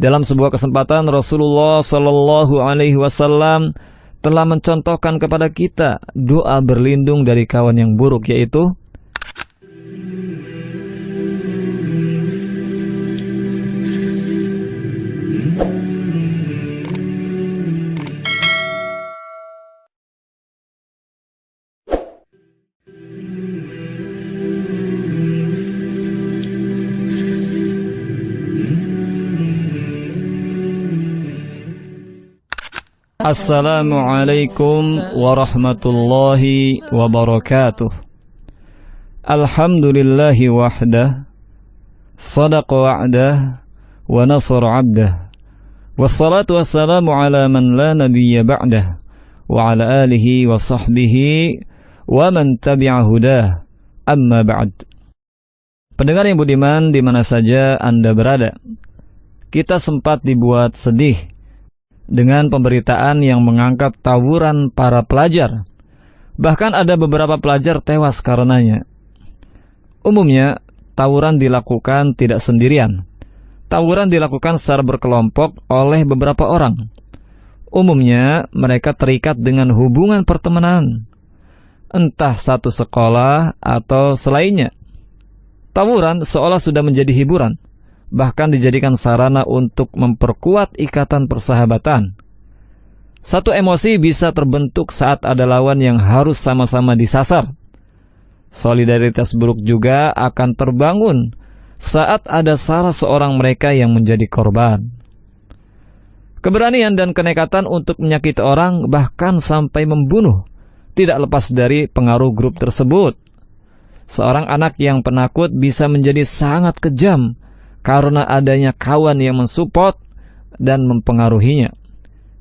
Dalam sebuah kesempatan Rasulullah Shallallahu Alaihi Wasallam telah mencontohkan kepada kita doa berlindung dari kawan yang buruk, yaitu Assalamualaikum warahmatullahi wabarakatuh. Alhamdulillahi wahdah, sadaqa wa'dah, wa nasara 'abdah. Wassalatu wassalamu ala man la nabiyya ba'dah, wa ala alihi wa sahbihi wa man tabi'a hudah. Amma ba'd. Pendengar yang budiman di mana saja Anda berada, kita sempat dibuat sedih dengan pemberitaan yang mengangkat tawuran para pelajar. Bahkan ada beberapa pelajar tewas karenanya. Umumnya, tawuran dilakukan tidak sendirian. Tawuran dilakukan secara berkelompok oleh beberapa orang. Umumnya, mereka terikat dengan hubungan pertemanan, entah satu sekolah atau selainnya. Tawuran seolah sudah menjadi hiburan, bahkan dijadikan sarana untuk memperkuat ikatan persahabatan. Satu emosi bisa terbentuk saat ada lawan yang harus sama-sama disasar. Solidaritas buruk juga akan terbangun saat ada salah seorang mereka yang menjadi korban. Keberanian dan kenekatan untuk menyakiti orang, bahkan sampai membunuh, tidak lepas dari pengaruh grup tersebut. Seorang anak yang penakut bisa menjadi sangat kejam karena adanya kawan yang mensupport dan mempengaruhinya.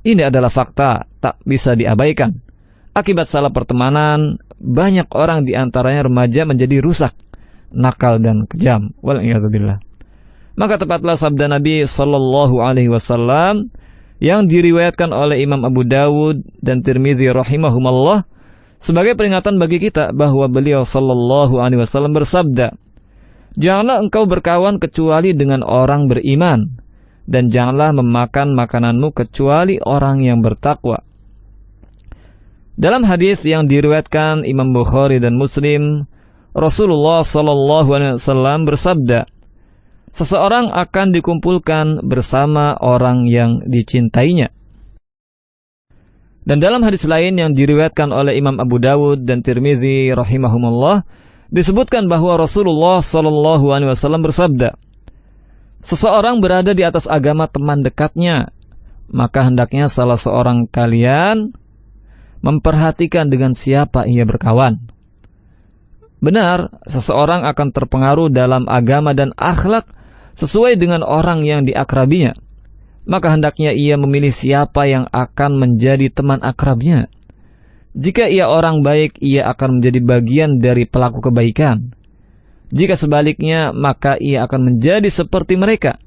Ini adalah fakta, tak bisa diabaikan. Akibat salah pertemanan, banyak orang di antaranya remaja menjadi rusak, nakal dan kejam. Wal'iyadzubillah. Maka tepatlah sabda Nabi Sallallahu Alaihi Wasallam yang diriwayatkan oleh Imam Abu Dawud dan Tirmidzi rahimahumallah sebagai peringatan bagi kita bahwa beliau Sallallahu Alaihi Wasallam bersabda, janganlah engkau berkawan kecuali dengan orang beriman, dan janganlah memakan makananmu kecuali orang yang bertakwa. Dalam hadis yang diriwayatkan Imam Bukhari dan Muslim, Rasulullah SAW bersabda, seseorang akan dikumpulkan bersama orang yang dicintainya. Dan dalam hadis lain yang diriwayatkan oleh Imam Abu Dawud dan Tirmidzi rahimahumullah, disebutkan bahwa Rasulullah SAW bersabda, seseorang berada di atas agama teman dekatnya, maka hendaknya salah seorang kalian memperhatikan dengan siapa ia berkawan. Benar, seseorang akan terpengaruh dalam agama dan akhlak sesuai dengan orang yang diakrabinya, maka hendaknya ia memilih siapa yang akan menjadi teman akrabnya. Jika ia orang baik, ia akan menjadi bagian dari pelaku kebaikan. Jika sebaliknya, maka ia akan menjadi seperti mereka.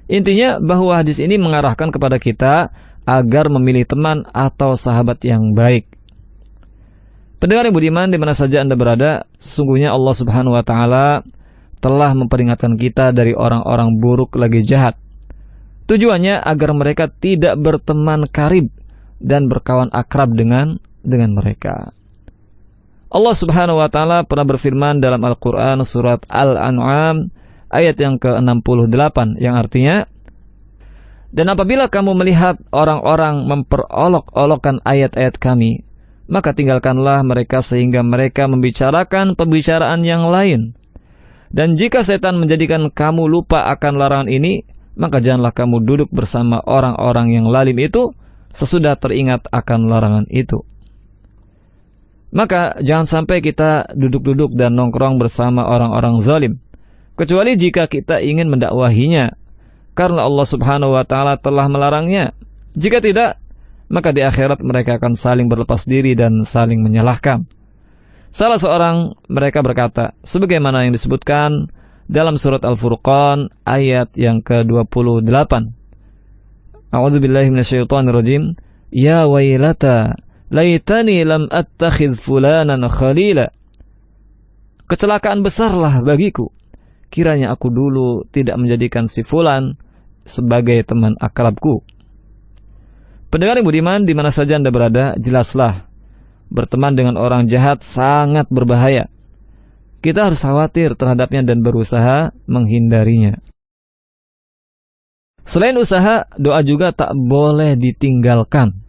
Intinya bahwa hadis ini mengarahkan kepada kita agar memilih teman atau sahabat yang baik. Pendengar yang budiman di mana saja Anda berada, sesungguhnya Allah Subhanahu wa Ta'ala telah memperingatkan kita dari orang-orang buruk lagi jahat. Tujuannya agar mereka tidak berteman karib dan berkawan akrab dengan mereka. Allah Subhanahu wa Ta'ala pernah berfirman dalam Al-Quran surat Al-An'am ayat yang ke-68 yang artinya, dan apabila kamu melihat orang-orang memperolok-olokkan ayat-ayat kami, maka tinggalkanlah mereka sehingga mereka membicarakan pembicaraan yang lain. Dan jika setan menjadikan kamu lupa akan larangan ini, maka janganlah kamu duduk bersama orang-orang yang lalim itu sesudah teringat akan larangan itu. Maka jangan sampai kita duduk-duduk dan nongkrong bersama orang-orang zalim, kecuali jika kita ingin mendakwahinya, karena Allah Subhanahu wa Ta'ala telah melarangnya. Jika tidak, maka di akhirat mereka akan saling berlepas diri dan saling menyalahkan. Salah seorang mereka berkata, sebagaimana yang disebutkan dalam surat Al-Furqan ayat yang ke-28. A'udzubillahi minasyaitonirrajim. Ya wailata laitani lam attakhidh fulanan khalila. Kecelakaan besarlah bagiku, kiranya aku dulu tidak menjadikan si fulan sebagai teman akrabku. Pendengar yang budiman, di mana saja Anda berada, jelaslah berteman dengan orang jahat sangat berbahaya. Kita harus khawatir terhadapnya dan berusaha menghindarinya. Selain usaha, doa juga tak boleh ditinggalkan.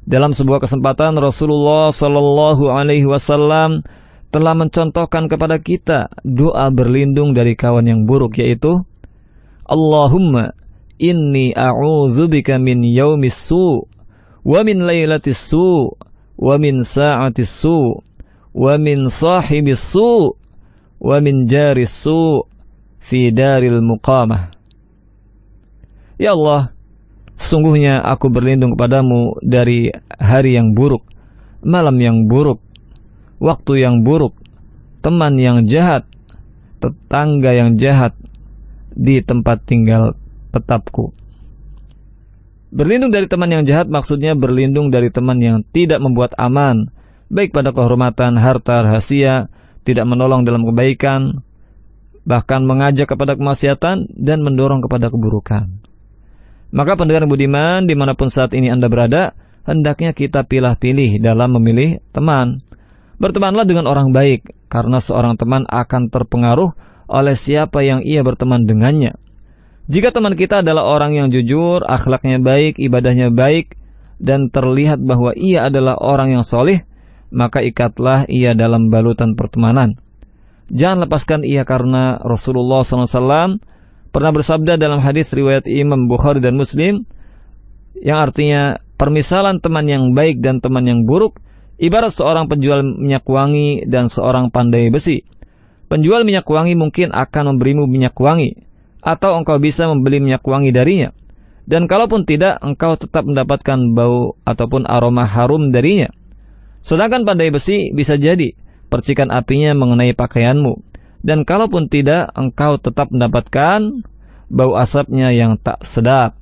Dalam sebuah kesempatan Rasulullah Shallallahu Alaihi Wasallam telah mencontohkan kepada kita doa berlindung dari kawan yang buruk, yaitu Allahumma inni a'udzubika min yaumis su' wa min lailatis su' wa min sa'atis su' wa min sahibis su' wa min jaris su' fi daril muqamah. Ya Allah, sesungguhnya aku berlindung kepadamu dari hari yang buruk, malam yang buruk, waktu yang buruk, teman yang jahat, tetangga yang jahat di tempat tinggal tetapku. Berlindung dari teman yang jahat maksudnya berlindung dari teman yang tidak membuat aman, baik pada kehormatan, harta, rahasia, tidak menolong dalam kebaikan, bahkan mengajak kepada kemaksiatan dan mendorong kepada keburukan. Maka pendengar budiman, dimanapun saat ini Anda berada, hendaknya kita pilih-pilih dalam memilih teman. Bertemanlah dengan orang baik, karena seorang teman akan terpengaruh oleh siapa yang ia berteman dengannya. Jika teman kita adalah orang yang jujur, akhlaknya baik, ibadahnya baik, dan terlihat bahwa ia adalah orang yang soleh, maka ikatlah ia dalam balutan pertemanan. Jangan lepaskan ia, karena Rasulullah SAW pernah bersabda dalam hadis riwayat Imam Bukhari dan Muslim, yang artinya permisalan teman yang baik dan teman yang buruk ibarat seorang penjual minyak wangi dan seorang pandai besi. Penjual minyak wangi mungkin akan memberimu minyak wangi, atau engkau bisa membeli minyak wangi darinya. Dan kalaupun tidak, engkau tetap mendapatkan bau ataupun aroma harum darinya. Sedangkan pandai besi bisa jadi percikan apinya mengenai pakaianmu. Dan kalaupun tidak, engkau tetap mendapatkan bau asapnya yang tak sedap.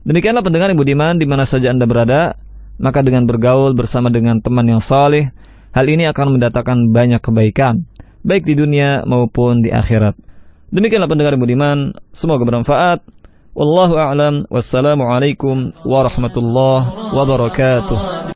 Demikianlah pendengar yang budiman, di mana saja Anda berada, maka dengan bergaul bersama dengan teman yang saleh, hal ini akan mendatangkan banyak kebaikan, baik di dunia maupun di akhirat. Demikianlah pendengar yang budiman, semoga bermanfaat. Wallahu a'lam. Wassalamualaikum warahmatullahi wabarakatuh.